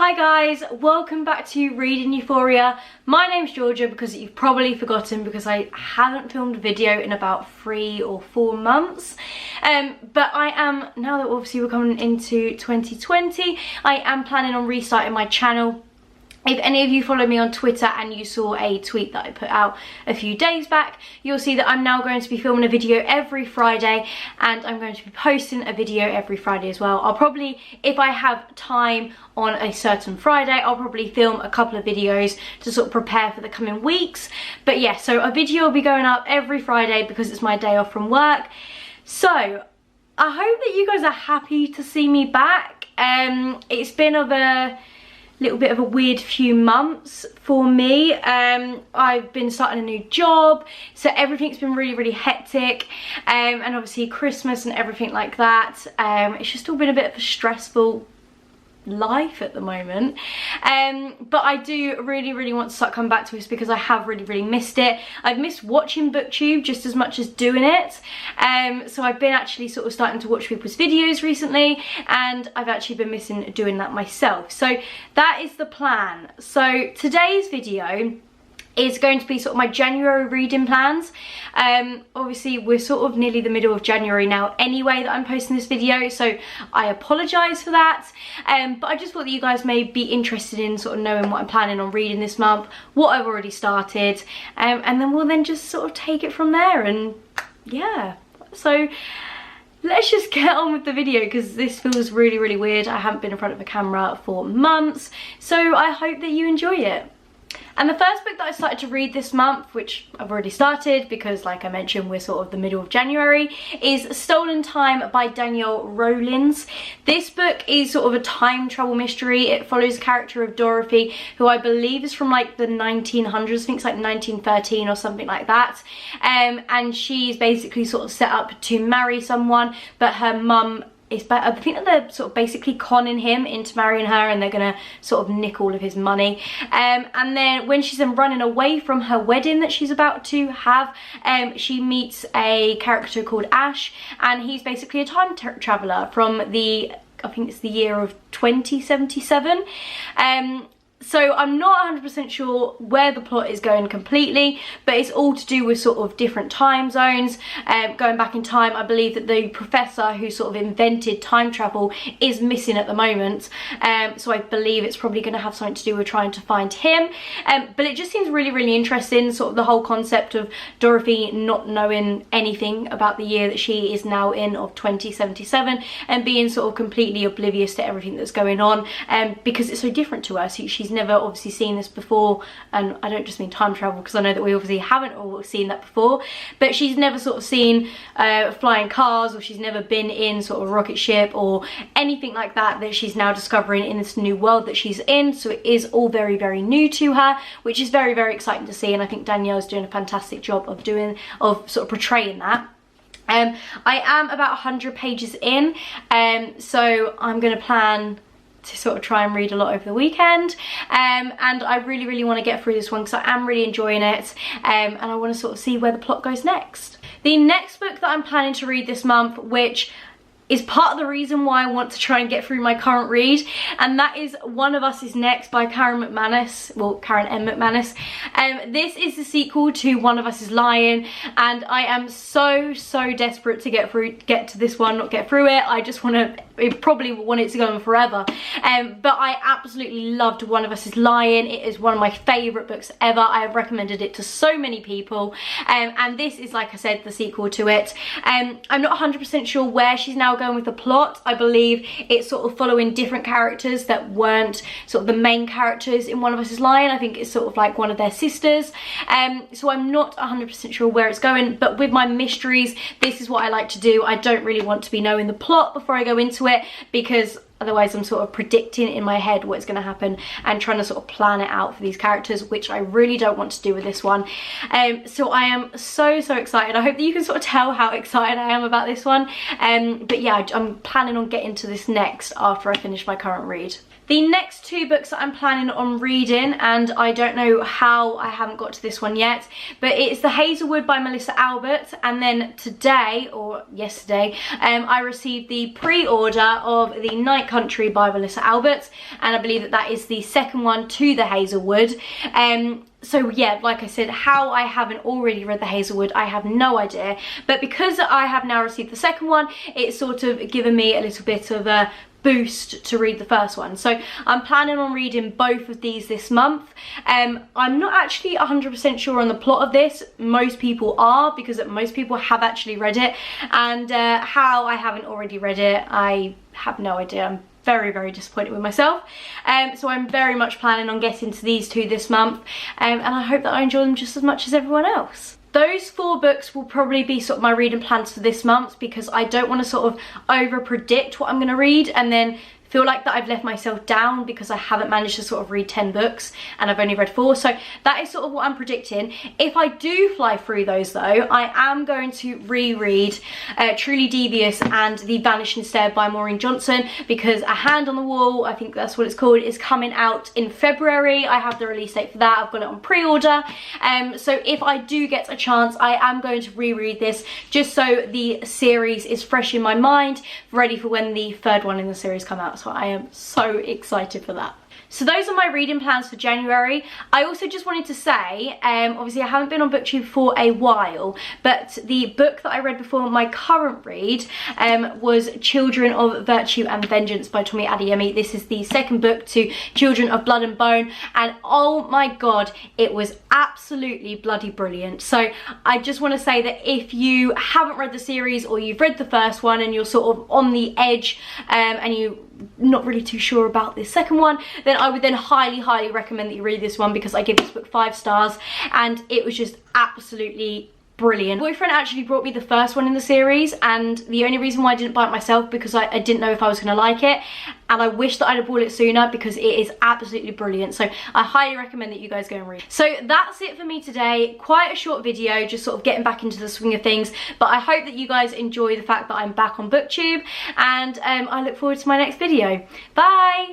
Hi guys, welcome back to Reading Euphoria. My name's Georgia, because you've probably forgotten because I haven't filmed a video in about 3 or 4 months. But I am, now that obviously we're coming into 2020, I am planning on restarting my channel. If any of you follow me on Twitter and you saw a tweet that I put out a few days back, you'll see that I'm now going to be filming a video every Friday, and I'm going to be posting a video every Friday as well. I'll probably, if I have time on a certain Friday, I'll probably film a couple of videos to sort of prepare for the coming weeks. But yeah, so a video will be going up every Friday because it's my day off from work. So I hope that you guys are happy to see me back. It's been of a little bit of a weird few months for me. I've been starting a new job, so everything's been really hectic, and obviously Christmas and everything like that. It's just all been a bit of a stressful life at the moment, but I do really want to start coming back to this because I have really missed it. I've missed watching booktube just as much as doing it, so I've been actually sort of starting to watch people's videos recently, and I've actually been missing doing that myself. So that is the plan. So today's video is going to be sort of my January reading plans. Obviously we're sort of nearly the middle of January now anyway that I'm posting this video, so I apologise for that, but I just thought that you guys may be interested in sort of knowing what I'm planning on reading this month, what I've already started, and then we'll then just sort of take it from there. And yeah, so let's just get on with the video because this feels really weird. I haven't been in front of a camera for months, so I hope that you enjoy it. And the first book that I started to read this month, which I've already started because like I mentioned we're sort of the middle of January, is Stolen Time by Danielle Rowlands. This book is sort of a time travel mystery. It follows the character of Dorothy, who I believe is from like the 1900s, I think it's like 1913 or something like that, and she's basically sort of set up to marry someone, but her mum, I think that they're sort of basically conning him into marrying her, and they're gonna sort of nick all of his money. And then when she's then running away from her wedding that she's about to have, she meets a character called Ash, and he's basically a time traveller from the, I think it's the year of 2077. So I'm not 100% sure where the plot is going completely, but it's all to do with sort of different time zones, going back in time. I believe that the professor who sort of invented time travel is missing at the moment, so I believe it's probably going to have something to do with trying to find him. But it just seems really interesting, sort of the whole concept of Dorothy not knowing anything about the year that she is now in, of 2077, and being sort of completely oblivious to everything that's going on, because it's so different to her. So she's never obviously seen this before, and I don't just mean time travel because I know that we obviously haven't all seen that before, but she's never sort of seen flying cars, or she's never been in sort of a rocket ship or anything like that that she's now discovering in this new world that she's in. So it is all very new to her, which is very exciting to see, and I think Danielle's doing a fantastic job of sort of portraying that. I am about 100 pages in, so I'm gonna plan to sort of try and read a lot over the weekend, and I really want to get through this one because I am really enjoying it, and I want to sort of see where the plot goes next. The next book that I'm planning to read this month, which is part of the reason why I want to try and get through my current read, and that is One of Us Is Next by Karen M. McManus. This is the sequel to One of Us Is Lying, and I am so desperate to get to this one, not get through it. I just probably want it to go on forever, but I absolutely loved One of Us Is Lying. It is one of my favourite books ever. I have recommended it to so many people, and this is, like I said, the sequel to it. I'm not 100% sure where she's now going with the plot. I believe it's sort of following different characters that weren't sort of the main characters in One of Us Is Lying. I think it's sort of like one of their sisters, so I'm not 100% sure where it's going, but with my mysteries, this is what I like to do. I don't really want to be knowing the plot before I go into it, because otherwise I'm sort of predicting in my head what's going to happen and trying to sort of plan it out for these characters, which I really don't want to do with this one. So I am so excited. I hope that you can sort of tell how excited I am about this one. But yeah, I'm planning on getting to this next after I finish my current read. The next two books that I'm planning on reading, and I don't know how I haven't got to this one yet, but it's The Hazelwood by Melissa Albert, and then today, or yesterday, I received the pre-order of The Night Country by Melissa Albert, and I believe that that is the second one to The Hazelwood. So yeah, like I said, how I haven't already read The Hazelwood, I have no idea, but because I have now received the second one, it's sort of given me a little bit of a boost to read the first one. So I'm planning on reading both of these this month. I'm not actually 100% sure on the plot of this. Most people are, because most people have actually read it, and how I haven't already read it, I have no idea. I'm very disappointed with myself. So I'm very much planning on getting to these two this month, and I hope that I enjoy them just as much as everyone else. Those 4 books will probably be sort of my reading plans for this month, because I don't want to sort of over predict what I'm going to read and then feel like that I've let myself down because I haven't managed to sort of read 10 books and I've only read 4. So that is sort of what I'm predicting. If I do fly through those though, I am going to reread Truly Devious and The Vanishing Stair by Maureen Johnson, because A Hand on the Wall, I think that's what it's called, is coming out in February. I have the release date for that. I've got it on pre-order. So if I do get a chance, I am going to reread this just so the series is fresh in my mind, ready for when the 3rd one in the series come out. So I am so excited for that. So those are my reading plans for January. I also just wanted to say, obviously I haven't been on booktube for a while, but the book that I read before my current read was Children of Virtue and Vengeance by Tommy Adeyemi. This is the 2nd book to Children of Blood and Bone, and oh my god, it was absolutely bloody brilliant. So I just want to say that if you haven't read the series, or you've read the first one and you're sort of on the edge and you're not really too sure about this second one, then I would then highly recommend that you read this one, because I give this book 5 stars and it was just absolutely brilliant. My boyfriend actually brought me the first one in the series, and the only reason why I didn't buy it myself because I didn't know if I was going to like it, and I wish that I'd have bought it sooner because it is absolutely brilliant. So I highly recommend that you guys go and read. So that's it for me today. Quite a short video, just sort of getting back into the swing of things, but I hope that you guys enjoy the fact that I'm back on booktube, and I look forward to my next video. Bye!